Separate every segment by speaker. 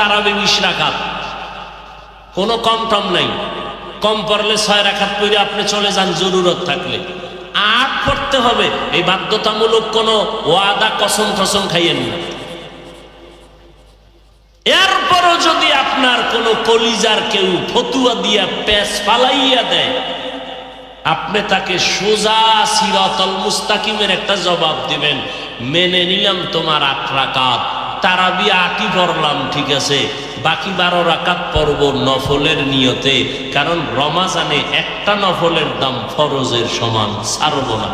Speaker 1: তারাবি 20 রাকাত, কোনো কম টম নাই। কম পড়লে 6 রাকাত পড়ে আপনি চলে যান জরুরত থাকলে। 8 পড়তে হবে, এই বাধ্যতামূলক কোনো ওয়াদা কসম টসম খাইয়েন না। এরপরও যদি আপনার কোনো কলিজার কেউ ফতুয়া দিয়া পেশ ফালাইয়া দেয়, আপনি তাকে সোজা সিরাতুল মুস্তাকিমের একটা জবাব দিবেন, মেনে নিলাম তোমার 8 রাকাত, তারাবি 8ই পড়লাম, ঠিক আছে, বাকি 12 রাকাত পড়ব নফলের নিয়তে, কারণ রমাজানে একটা নফলের দাম ফরজের সমান, ছাড়ব না।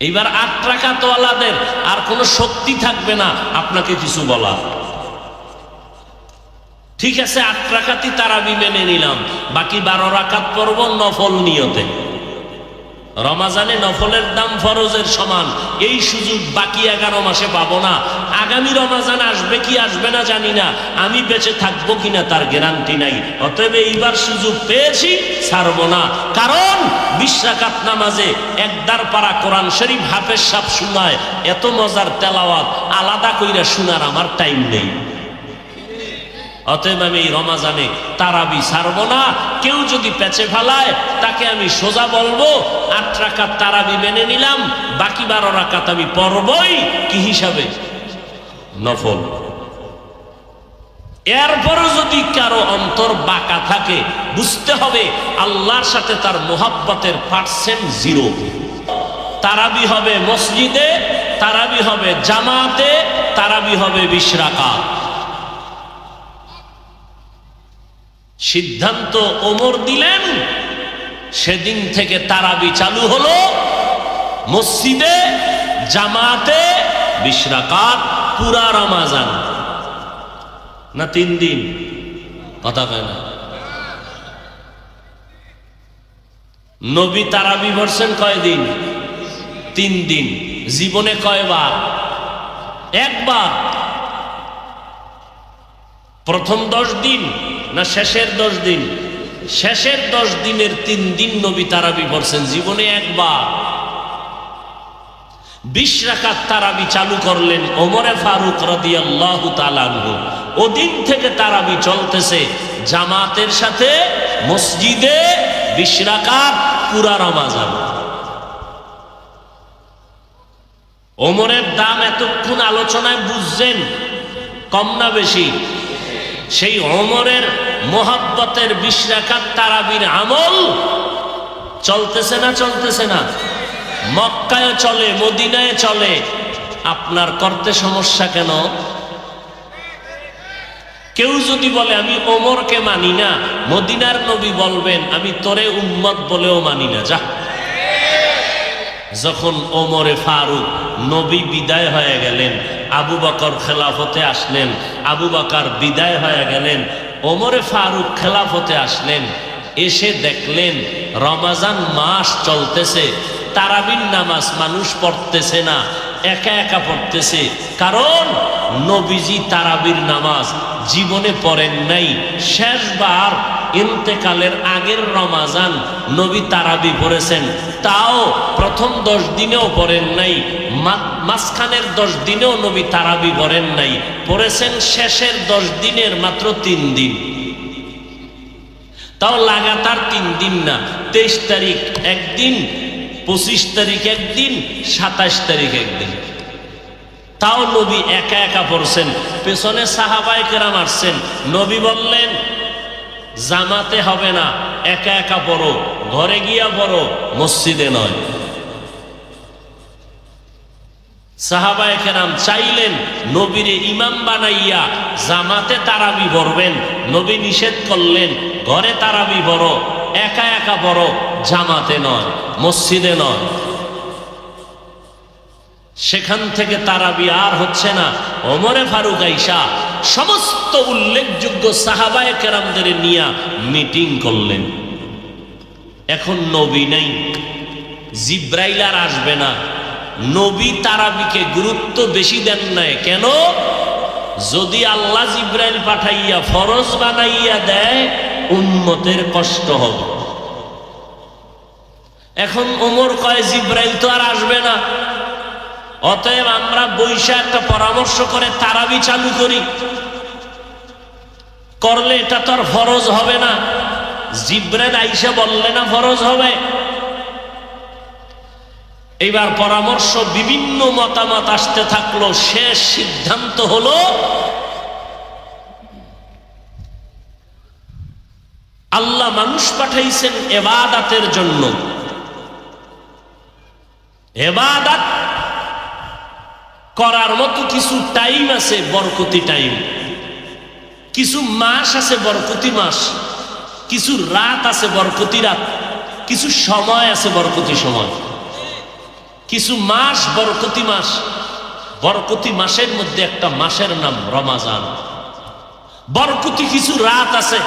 Speaker 1: এইবার 8 রাকাত ওয়ালাদের আর কোনো শক্তি থাকবে না আপনাকে কিছু বলা। ঠিক আছে, 8 রাকাতই তারাবি মেনে নিলাম, বাকি 12 রাকাত পড়ব নফল নিয়তে। রমাজানে নফলের দাম ফরজের সমান, এই সুযোগ বাকি 11 মাসে পাবো না। আগামী রমাজান আসবে কি আসবে না জানি না, আমি বেঁচে থাকবো কিনা তার গ্যারান্টি নাই। অতএব এইবার সুযোগ পেয়েছি, ছাড়বো না। কারণ 20 রাকাত নামাজে একদার পারা কোরআন শরীফ হাফেজ সাহেব শোনায়, এত মজার তেলাওয়াত, আলাদা কইরা শোনার আমার টাইম নেই। অতএব আমি এই রমাজানে তারাবি ছাড়বো না। কেউ যদি পেছে ফেলায় তাকে আমি সোজা বলবো, 8 রাকাত তারাবি মেনে নিলাম, বাকি 12 রাকাত আমি পড়বই। কি হিসাবে? নফল। এরপরও যদি কারো অন্তর বাঁকা থাকে, বুঝতে হবে আল্লাহর সাথে তার মোহাব্বতের পার্সেন্ট 0। তারাবি হবে মসজিদে, তারাবি হবে জামাতে, তারাবি হবে 20 রাকাত। সিদ্ধান্ত ওমর দিলেন, সেদিন থেকে তারাবি চালু হলো, মসজিদে জামাতে 20 রাকাত, পুরা রমাজান না 3 দিন, কথা কয় না। নবী তারাবি পড়ছেন কয়দিন? 3 দিন। জীবনে কয়বার? একবার। প্রথম 10 দিন না শেষের 10 দিন? শেষের 10 দিনের 3 দিন নবী তারাবি পড়ছেন, জীবনে একবার। 20 রাকাত তারাবি চালু করলেন ওমরে ফারুক রাদিয়াল্লাহু তাআলা আনহু। ওদিন থেকে তারাবি চলতেছে জামাতের সাথে, মসজিদে 20 রাকাত, পুরা রমাজান। ওমরের দাম এতক্ষণ আলোচনায় বুঝছেন, কম না বেশি? সেই ওমরের মোহাব্বতের 20 রাকাত তারাবির আমল চলতেছে না চলতেছে না? মক্কায় চলে, মদিনায় চলে, আপনার করতে সমস্যা কেন? কেউ যদি বলে আমি ওমরকে মানি না, মদিনার নবী বলবেন আমি তোরে উম্মত বলেও মানি না, যা। যখন ওমরে ফারুক নবী বিদায় হয়ে গেলেন, আবু বকর খেলাফতে আসলেন, আবু বকর বিদায় হয়ে গেলেন, ওমরে ফারুক খেলাফতে আসলেন, এসে দেখলেন রমাজান মাস চলতেছে, তারাবির নামাজ মানুষ পড়তেছে না, একা একা পড়তেছে। কারণ নবীজি তারাবির নামাজ জীবনে পড়েন নাই। শেষবার ইন্তেকালের আগের রমাজান নবী তারাবি পড়েছেন, তাও প্রথম 10 দিনেও পড়েন নাই, মাঝখানের 10 দিনেও নবী তারাবি পড়েন নাই, পড়েছেন শেষের 10 দিনের মাত্র 3 দিন। তাও লাগাতার 3 দিন না, 23 তারিখ একদিন, 25 তারিখ একদিন, 27 তারিখ একদিন। তাও নবী একা একা পড়ছেন, পেছনে সাহাবায়ে কেরাম আসছেন। নবী বললেন জামাতে হবে না, একা একা পড়ো, ঘরে গিয়া পড়ো, মসজিদে নয়। সাহাবায়ে কেরাম চাইলেন নবীরে ইমাম বানাইয়া জামাতে তারাবি পড়বেন, নবী নিষেধ করলেন ঘরে তারাবি পড়ো, একা একা পড়ো, জামাতে নয়, মসজিদে নয়। সেখান থেকে তারাবি আর হচ্ছে না। ওমরে ফারুক আইসা সমস্ত উল্লেখযোগ্য সাহাবায়ে কেরামদের নিয়ে মিটিং করলেন। এখন নবী নাই, জিব্রাইল আর আসবে না, নবী তারাবিকে গুরুত্ব বেশি দেন নাই। কেন? যদি আল্লাহ জিব্রাইল পাঠাইয়া ফরজ বানাইয়া দেয়, উম্মতের কষ্ট হবে। এখন ওমর কয় জিব্রাইল তো আর আসবে না, অতএব আমরা বৈশা একটা পরামর্শ করে তারাবি চালু করি, করলে এটা তো আর ফরজ হবে না। জিবরাইল আইসা বললে না ফরজ হবে। এইবার পরামর্শ বিভিন্ন মতামত আসতে থাকলো, শেষ সিদ্ধান্ত হলো আল্লাহ মানুষ পাঠাইছেন ইবাদতের জন্য। ইবাদত করার মতো কিছু টাইম আছে, বরকতি টাইম, কিছু মাস আছে বরকতি মাস, কিছু রাত আছে বরকতি রাত, কিছু সময় আছে বরকতি সময়, কিছু মাস বরকতি মাস। বরকতি মাসের মধ্যে একটা মাসের নাম রমাজান। বরকতি কিছু রাত আছে,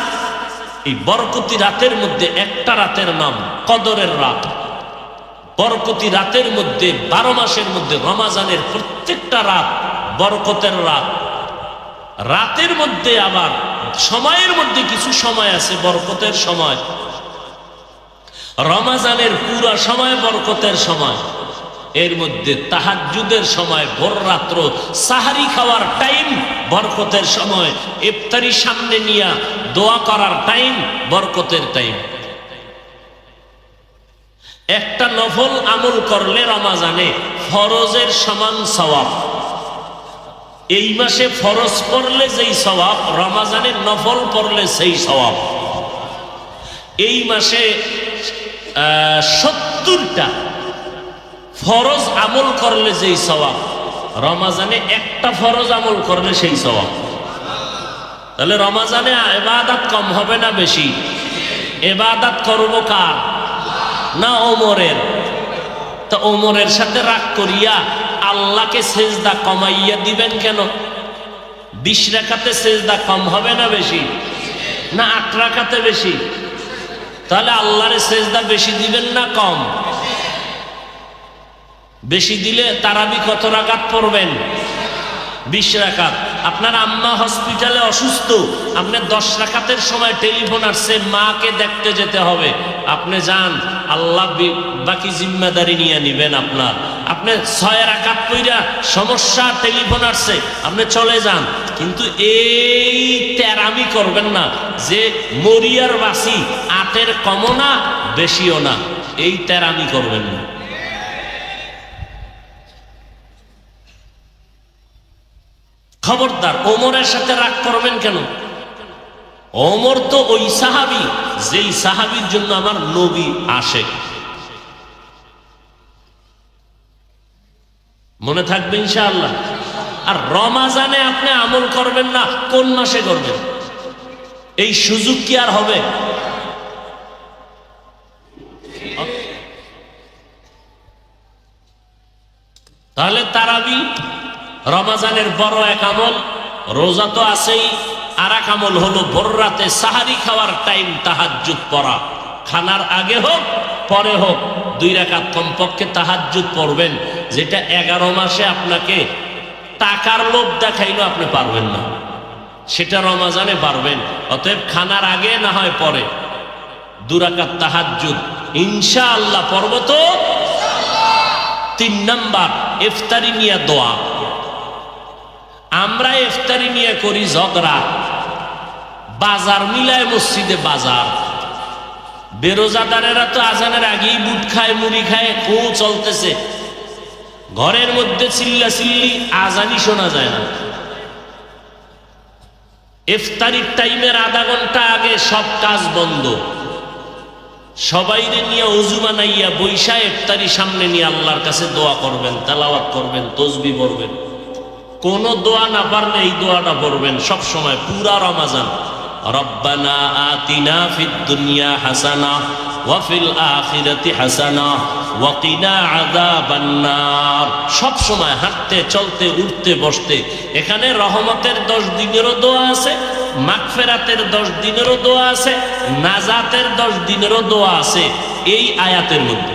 Speaker 1: এই বরকতি রাতের মধ্যে একটা রাতের নাম কদরের রাত। বরকতি রাতের মধ্যে 12 মাসের মধ্যে রমাজানের প্রত্যেকটা রাত বরকতের রাত। রাতের মধ্যে আবার সময়ের মধ্যে কিছু সময় আছে বরকতের সময়। রমাজানের পুরো সময় বরকতের সময়। এর মধ্যে তাহাজ্জুদের সময়, ভোর রাত্র সাহারি খাওয়ার টাইম বরকতের সময়, ইফতারি সামনে নিয়ে দোয়া করার টাইম বরকতের টাইম। একটা নফল আমল করলে রমাজানে ফরজের সমান সওয়াব। এই মাসে ফরজ পড়লে যেই সওয়াব, রমাজানে নফল পড়লে সেই সওয়াব। এই মাসে 70টা ফরজ আমল করলে যেই সওয়াব, রমাজানে একটা ফরজ আমল করলে সেই সওয়াব। তাহলে রমাজানে ইবাদত কম হবে না বেশি? ইবাদত করবো কার? না ওমরের। তো ওমরের সাথে রাগ করিয়া আল্লাহকে সেজদা কমাইয়া দিবেন কেন? 20 রাকাতে সেজদা কম হবে না বেশি? না 8 রাকাতে বেশি? তাহলে আল্লাহরে সেজদা বেশি দিবেন না কম? বেশি দিলে তারাবি কত রাকাত পড়বেন? 20 রাকাত। আপনার আম্মা হসপিটালে অসুস্থ, আপনি 10 রাকাতের সময় টেলিফোন আসছে, মাকে দেখতে যেতে হবে, আপনি যান, আল্লাহ বাকি জিম্মাদারি নিয়ে নিবেন আপনার। আপনি 6 রাকাত পইরা সমস্যা, টেলিফোন আসছে, আপনি চলে যান। কিন্তু এই তেরামি করবেন না যে মরিয়ার বাসি, 8-এর কমও না বেশিও না, এই তেরামি করবেন না। খবরদার, ওমরের সাথে রাগ করবেন কেন? ওমর তো ওই সাহাবী যেই সাহাবীর জন্য আমার নবী আশেক। মনে থাকবে ইনশাআল্লাহ। আর রমাজানে আপনি আমল করবেন না, কোন মাসে করবেন? এই সুযোগ কি আর হবে? তাহলে তারাবি রমাজানের বড় এক আমল। রোজা তো আছেই, আর এক আমল হলো ভোর রাতে সাহারি খাওয়ার টাইম তাহাজ্জুদ পড়া। খানার আগে হোক পরে হোক 2 রাকাত কমপক্ষে তাহাজ্জুদ পড়বেন, যেটা 11 মাসে আপনাকে টাকার লোভ দেখাইলো আপনি পারবেন না, সেটা রমাজানে পারবেন। অতএব খানার আগে না হয় পরে 2 রাকাত তাহাজ্জুদ ইনশাআল্লাহ পড়ব। তো 3 নাম্বার, ইফতারি নিয়ে দোয়া। আমরা ইফতারি নিয়ে করি ঝগড়া, বাজার মিলায় মসজিদে বাজার। বেরোজাদারেরা তো আজানের আগেই বুট খায়, মুড়ি খায়, ও চলতেছে, ঘরের মধ্যে চিল্লা চিল্লি, আজানই শোনা যায় না। ইফতারির টাইমের আধা ঘন্টা আগে সব কাজ বন্ধ, সবাইরে নিয়ে ওযু বানাইয়া বৈশা ইফতারি সামনে নিয়ে আল্লাহর কাছে দোয়া করবেন, তেলাওয়াত করবেন, তাসবিহ পড়বেন। কোন দোয়া না পারলে এই দোয়াটা পড়বেন সব সময় পুরা রমাজান। রব্বানা আতিনা ফিদ দুনিয়া হাসানা ওয়া ফিল আখিরাতি হাসানা ওয়া কিনা আযাবান নার। সব সময় হাঁটতে চলতে উঠতে বসতে। এখানে রহমতের 10 দিনেরও দোয়া আছে, মাগফিরাতের 10 দিনেরও দোয়া আছে, নাজাতের 10 দিনেরও দোয়া আছে এই আয়াতের মধ্যে।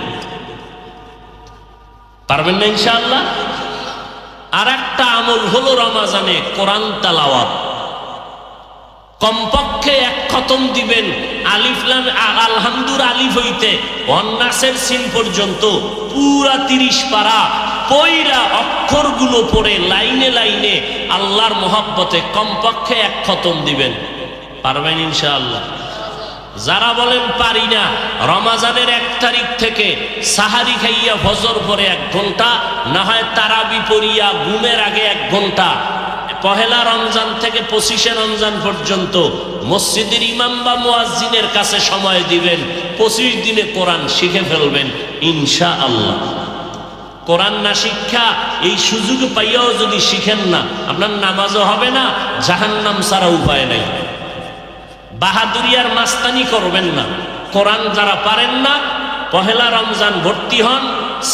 Speaker 1: পারবেন না ইনশাআল্লাহ? আর একটা আমল হলো রমাজানে কোরআন তেলাওয়াত। কমপক্ষে 1 খতম দিবেন, আলিফ লাম আলহামদুর আলিফ হইতে ওয়ান্নাসের সিন পর্যন্ত পুরা 30 পারা পইরা অক্ষরগুলো পড়ে লাইনে লাইনে আল্লাহর মোহাব্বতে কমপক্ষে 1 খতম দিবেন, পারবেন ইনশাআল্লাহ? যারা বলেন পারি না, রমাজানের 1 তারিখ থেকে সাহারি খাইয়া ফজর পরে 1 ঘন্টা, না হয় তারাবি পড়িয়া ঘুমের আগে 1 ঘন্টা, পহেলা রমজান থেকে 25শে রমজান পর্যন্ত মসজিদের ইমাম বা মুয়াজ্জিনের কাছে সময় দিবেন। 25 দিনে কোরআন শিখে ফেলবেন ইনশাআল্লাহ। কোরআন না শিক্ষা এই সুযোগ পাইয়াও যদি শিখেন না, আপনার নামাজও হবে না, জাহান্নাম ছাড়া উপায় নাই। বাহাদুরি আর মাস্তানি করবেন না। কোরআন যারা পারেন না, পহেলা রমজান ভর্তি হন,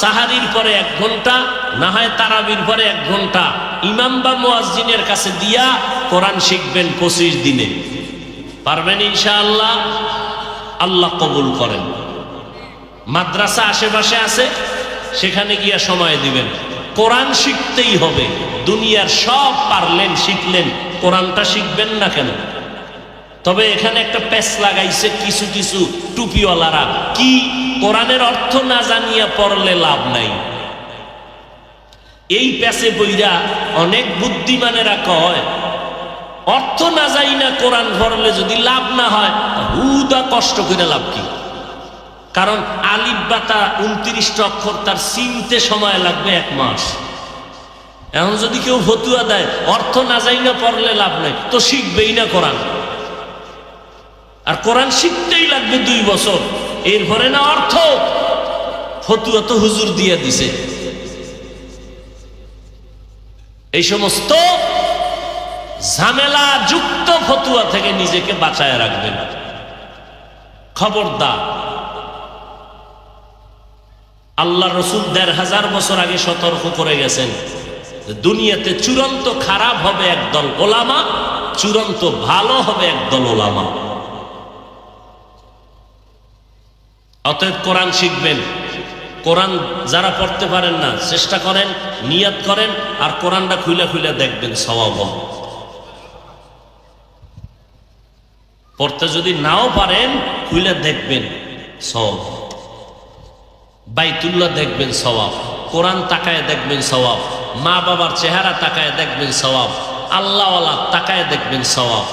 Speaker 1: সাহারির পরে 1 ঘন্টা, না হয় তারাবির পরে 1 ঘন্টা ইমাম বা মুয়াজ্জিনের কাছে দিয়া কোরআন শিখবেন 25 দিনে, পারবেন ইনশাআল্লাহ? আল্লাহ কবুল করেন। মাদ্রাসা আশেপাশে আছে, সেখানে গিয়া সময় দিবেন। কোরআন শিখতেই হবে। দুনিয়ার সব পারলেন, শিখলেন, কোরআনটা শিখবেন না কেন? তবে এখানে একটা প্যাচ লাগাইছে কিছু কিছু টুপিওয়ালারা, কি কোরআনের অর্থ না জানিয়া পড়লে লাভ নাই। এই প্যাচে বইরা অনেক বুদ্ধিমানেরা কয়, অর্থ না যাই না কোরআন পড়লে যদি লাভ না হয়, হুদা কষ্ট করে লাভ কি? কারণ আলিফ বাতা 29টা অক্ষর, তার চিনতে সময় লাগবে 1 মাস। এখন যদি কেউ ফতুয়া দেয় অর্থ না যাই না পড়লে লাভ নাই, তো শিখবেই না কোরআন। আর কোরআন শিখতেই লাগবে 2 বছর, এরপরে না অর্থ। ফতুয়া তো হুজুর দিয়ে দিছে। এই সমস্ত ঝামেলা যুক্ত ফতুয়া থেকে নিজেকে বাঁচায় রাখবেন, খবরদার। আল্লাহ রসুল 1500 বছর আগে সতর্ক করে গেছেন, দুনিয়াতে চূড়ান্ত খারাপ হবে একদল ওলামা, চূড়ান্ত ভালো হবে একদল ওলামা। অতএব কোরআন শিখবেন। কোরআন যারা পড়তে পারেন না, চেষ্টা করেন, নিয়ত করেন, আর কোরআনটা খুলে খুলে দেখবেন, সওয়াব। পড়তে যদি নাও পারেন, খুলে দেখবেন, সওয়াব। বাইতুল্লাহ দেখবেন, সওয়াব। কোরআন তাকায় দেখবেন, সওয়াব। মা বাবার চেহারা তাকায় দেখবেন, সওয়াব। আল্লাহওয়ালা তাকায় দেখবেন, সওয়াব।